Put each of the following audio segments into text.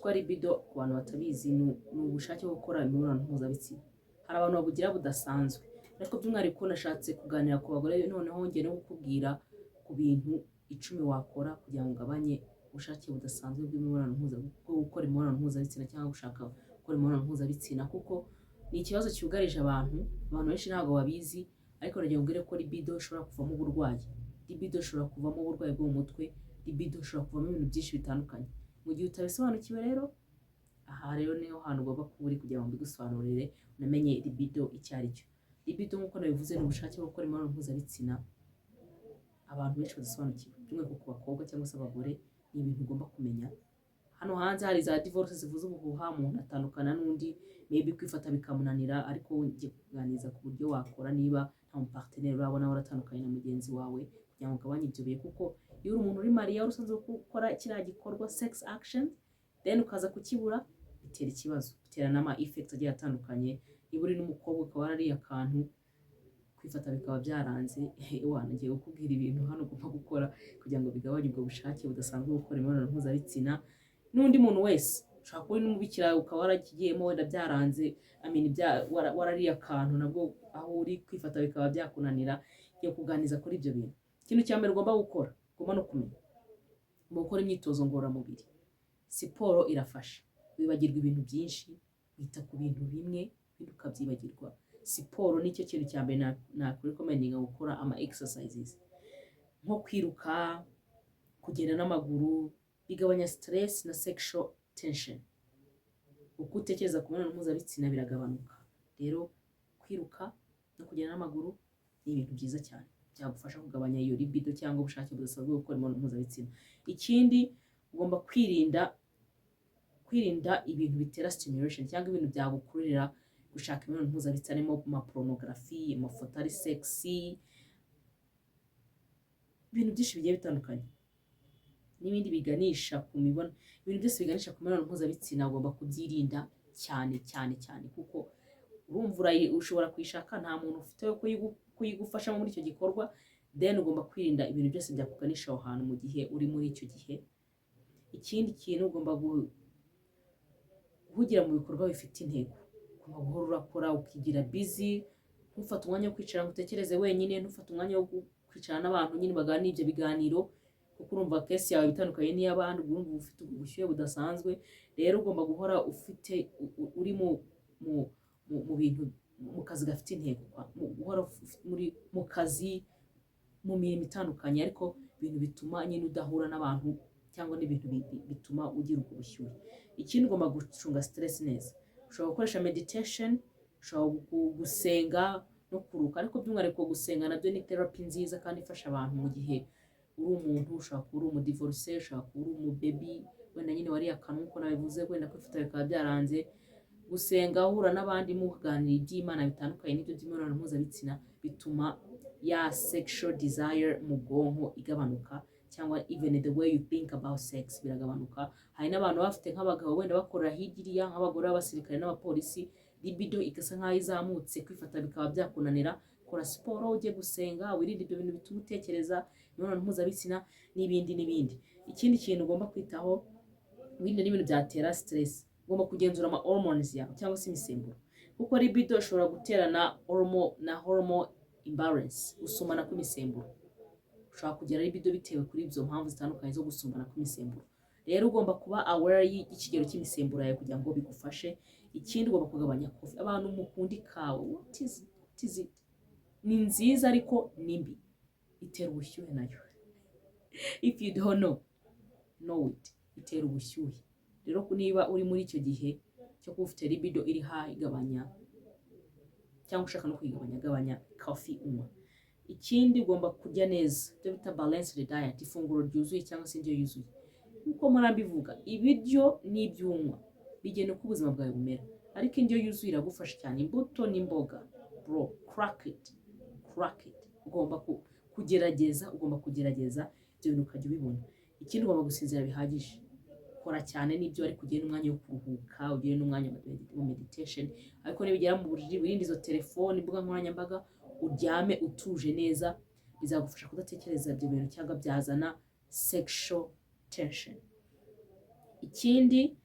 ko libido ku bantu batabizi ni ubushake bwo gukora imibonano mpuzabitsina. Hari abantu babugira budasanzwe, ariko by'umwihariko nashatse kuganira ku bagore noneho ngiye no kukubwira ku bintu 10 wakora kugira ngo ugabanye ubushake budasanzwe bwo gukora imibonano mpuzabitsina cyangwa gushaka gukora imibonano mpuzabitsina, kuko ni ikibazo cyugarije abantu benshi ntabwo babizi. Ariko nagira ngo mbwire ko libido ishobora kuvamo uburwayi, libido ishobora kuvamo uburwayi bwo mu mutwe, libido ishobora kuvamo ibintu byinshi bitandukanye. Mu gihe utabisobanukiwe rero, aha rero niho hantu ugomba kuba uri kugira ngo mbigusobanurire unamenye libido icyo ari cyo. Libido nk'uko nabivuze ni ubushake bwo gukora imibonano mpuzabitsina abantu benshi badasobanukiwe, by'umwihariko ku bakobwa cyangwa se abagore. Ni ibintu ugomba kumenya. Hano hanze hari za divorce zivuze ubuhuha, umuntu atandukana n'undi, maybe kwifata bikamunanira, ariko ngiye kukuganiriza ku buryo wakora niba nta muparteneri urabona waratandukanye na mugenzi wawe, kugira ngo ugabanye ibyo bihe. Kuko iyo uri umuntu uri mariya wari usanzwe gukora kiriya gikorwa sex action, then ukaza kukibura, bitera ikibazo, bitera n'ama effects agiye atandukanye. Niba uri n'umukobwa ukaba warariye akantu, kwifata bikaba byaranze, wanagiye kukubwira ibintu hano ugomba gukora kugira ngo bigabanye ubwo bushake budasanzwe bwo gukora imibonano mpuzabitsina. N'undi muntu wese ushobora kuba uri n'umubikira ukaba warakigiyemo wenda byaranze, warariye akantu nabwo aho uri kwifata bikaba byakunanira, ngiye kuganiriza kuri ibyo bintu. Ikintu cya mbere ugomba gukora, ugomba no kumenya, ugomba gukora imyitozo ngororamubiri. Siporo irafasha, wibagirwa ibintu byinshi, wita ku bintu bimwe ibindi ukabyibagirwa. Siporo nicyo kintu cya mbere nakurekomendinga gukora ama exercises, nko kwiruka, kugenda n'amaguru, bigabanya stress na sexual tension. Uko utekereza ku mibonano mpuzabitsina biragabanuka. Rero kwiruka no kugenda n'amaguru ni ibintu byiza cyane, byagufasha kugabanya iyo libido cyangwa ubushake budasanzwe bwo gukora imibonano mpuzabitsina. Ikindi, ugomba kwirinda ibintu bitera stimulation cyangwa ibintu byagukururira gushaka imibonano mpuzabitsina, harimo pornography, amafoto ari sexy, ibintu byinshi bigiye bitandukanye n'ibindi biganisha ku mibonano. Ibintu byose biganisha ku mibonano mpuzabitsina ugomba kubyirinda cyane cyane cyane, kuko urumva ushobora kuyishaka nta muntu ufite wo kuyigufashamo muri icyo gikorwa. Then ugomba kwirinda ibintu byose byakuganisha aho hantu mu gihe uri muri icyo gihe. Ikindi kintu, ugomba guhugira mu bikorwa bifite intego, ugomba guhora urakora ukigira busy, ntufate umwanya wo kwicara ngo utekereze wenyine, ntufate umwanya wo kwicara n'abantu nyine baganira ibyo biganiro, kuko urumva kesi yawe bitandukanye n'iy'abandi, urumva ufite ubushyuhe budasanzwe. Rero ugomba guhora uri mu bintu, mu kazi gafite intego, guhora mu kazi, mu mirimo itandukanye, ariko ibintu bituma nyine udahura n'abantu cyangwa n'ibintu bituma ugira ubwo bushyuhe. Ikindi, ugomba gucunga stress neza. Ushobora gukoresha meditation, ushobora gusenga no kuruka, ariko by'umwihariko gusenga nabyo ni therapy nziza kandi ifasha abantu mu gihe uri umuntu. Ushobora kuba uri umudivorce, ushobora kuba uri umubebi, wenda nyine wariye akantu nk'uko nabivuze, wenda kwifata bikaba byaranze. Gusenga, uhura n'abandi muganira iby'Imana bitandukanye n'ibyo by'imibonano mpuzabitsina, bituma ya sexual desire mu bwonko igabanuka, cyangwa even the way you think about sex biragabanuka. Hari n'abantu bafite nk'abagabo wenda bakorera hirya nk'abagore b'abasirikare n'abapolisi, libido igasa nk'aho izamutse, kwifata bikaba byakunanira. Kora siporo, ujye gusenga, wirinde ibyo bintu bituma utekereza imibonano mpuzabitsina n'ibindi n'ibindi. Ikindi kintu ugomba kwitaho, wirinde n'ibintu byatera stress. Ugomba kugenzura ama hormones yawe cyangwa se imisemburo, kuko libido ishobora gutera na hormone imbalance, gusumana kw'imisemburo. Ushobora kugira libido bitewe kuri ibyo mpamvu zitandukanye zo gusumana kw'imisemburo. Rero ugomba kuba aware y'ikigero cy'imisemburo yawe kugira ngo bigufashe. Ikindi, ugomba kugabanya coffee. Abantu mukunda ikawa, what is it? Ni nziza ariko ni mbi, itera ubushyuhe nayo. If you don't know it, itera ubushyuhe. Rero niba uri muri icyo gihe cyo kuba ufite libido iri high, gabanya, cyangwa ushaka no kuyigabanya, gabanya coffee unywa. Ikindi, ugomba kurya neza, ibyo bita balanced diet, ifunguro ryuzuye cyangwa se indyo yuzuye. Nkuko murabivuga, ibiryo n'ibyunywa bigena uko ubuzima bwawe bumera, ariko indyo yuzuye iragufasha cyane. Imbuto n'imboga, bro, crack it. Ugomba kugerageza ibyo bintu ukajya ubibona. Ikindi, ugomba gusinzira bihagije. Kora cyane n'ibyo, ariko ugire n'umwanya wo kuruhuka, ugire n'umwanya wa meditation. Ariko nibigera mu buriri, wirinde izo telefoni, imbuga nkoranyambaga, uryame utuje neza, bizagufasha kudatekereza ibyo bintu cyangwa byazana sexual tension. Ikindi,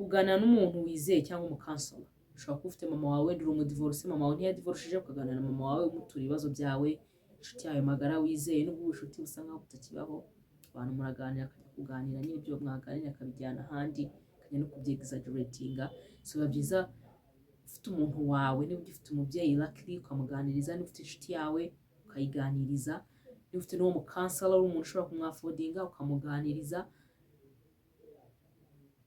kuganira n'umuntu wizeye cyangwa umukansela. Ushobora kuba ufite mama wawe uri umudivorce, mama wawe ntiyadivorishije, ukaganira na mama wawe umutura ibibazo byawe, inshuti yawe magara wizeye, n'ubwo ubucuti busa nkaho butakibaho, abantu muraganira, akajya kuganira nyine ibyo mwaganira akabijyana ahandi, akajya no kubyexaggeratinga. So biba byiza ufite umuntu wawe, niba ugifite umubyeyi luckily ukamuganiriza, niba ufite inshuti yawe ukayiganiriza, niba ufite n'uwo mukansela uri umuntu ushobora kumwafodinga ukamuganiriza,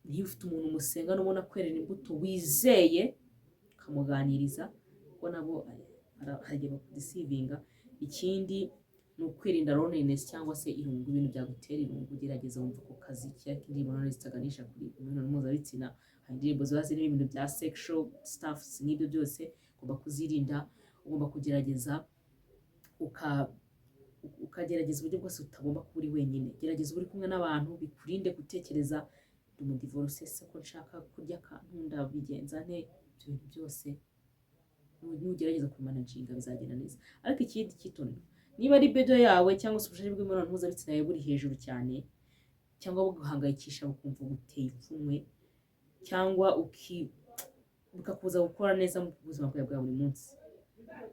niba ufite umuntu musenga n'ubona kwerera imbuto wizeye ukamuganiriza, kuko nabo hajya bakudisivinga. Ikindi ni ukwirinda loneliness cyangwa se irungu, ibintu byagutera irungu, gerageza wumva ku kazi cyangwa indirimbo zitaganisha kuri imibonano mpuzabitsina. Hari indirimbo ziba zirimo ibintu bya sexual stuff, n'ibyo byose ugomba kuzirinda. Ugomba kugerageza ukagerageza uburyo bwose utagomba kuba uri wenyine. Gerageza uri kumwe n'abantu, bikurinde gutekereza ndi umudivorce se ko nshaka kurya akantu ndabigenza nte. Ibyo bintu byose nugerageza kubimanaginga bizagenda neza. Ariko ikindi kitondera, niba ari bedo yawe cyangwa se ubushake bw'imibonano mpuzabitsina yawe buri hejuru cyane, cyangwa buguhangayikisha bukumva guteye ipfunwe, cyangwa bukakubuza gukora neza mu buzima bwawe bwa buri munsi,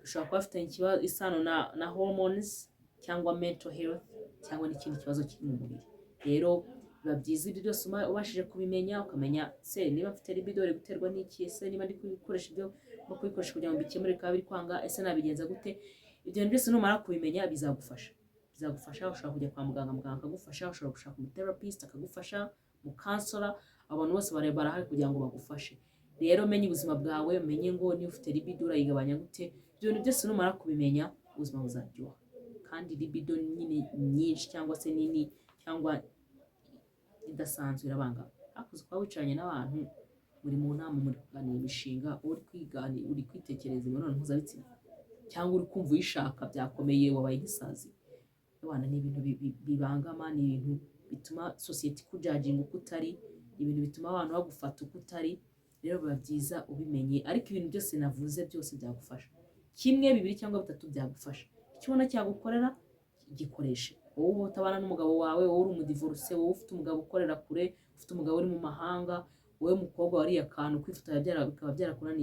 ushobora kuba afite ikibazo isano na hormones cyangwa mental health cyangwa n'ikindi kibazo kiri mu mubiri. Rero biba byiza ibyo byose ubashije kubimenya, ukamenya se niba mfite libido iri guterwa n'iki, se niba ndi kubikoresha ibyo no kubikoresha kugira ngo mbikemure bikaba biri kwanga, ese nabigenza gute. Ibyo bintu byose numara kubimenya bizagufasha. Ushobora kujya kwa muganga, muganga akagufasha, ushobora gushaka umutherapist akagufasha, umukansela, abantu bose barahari kugira ngo bagufashe. Rero menye ubuzima bwawe, umenye ngo niba ufite libido urayigabanya gute. Ibyo bintu byose numara kubimenya ubuzima buzaryoha. Kandi libido nyinshi cyangwa se nini cyangwa idasanzwe irabangama. Hakuze kuba wicaranye n'abantu muri mu nama, muri kuganira imishinga, uri kwitekereza imibonano mpuzabitsina, cyangwa uri kumva uyishaka byakomeye, wabaye nk'isazi. Abana ni ibintu bibangama, ni ibintu bituma sosiyete ikujajinga uko utari, ibintu bituma abantu bagufata uko utari. Rero biba byiza ubimenye. Ariko ibintu byose navuze byose byagufasha, kimwe, bibiri cyangwa bitatu byagufasha. Icyo ubona cyagukorera gikoreshe. Wowe utabana n'umugabo wawe, wowe uri umudivorce, wowe ufite umugabo ukorera kure, ufite umugabo uri mu mahanga, wowe mukobwa wariye akantu kwifotora bikaba byarakunaniye.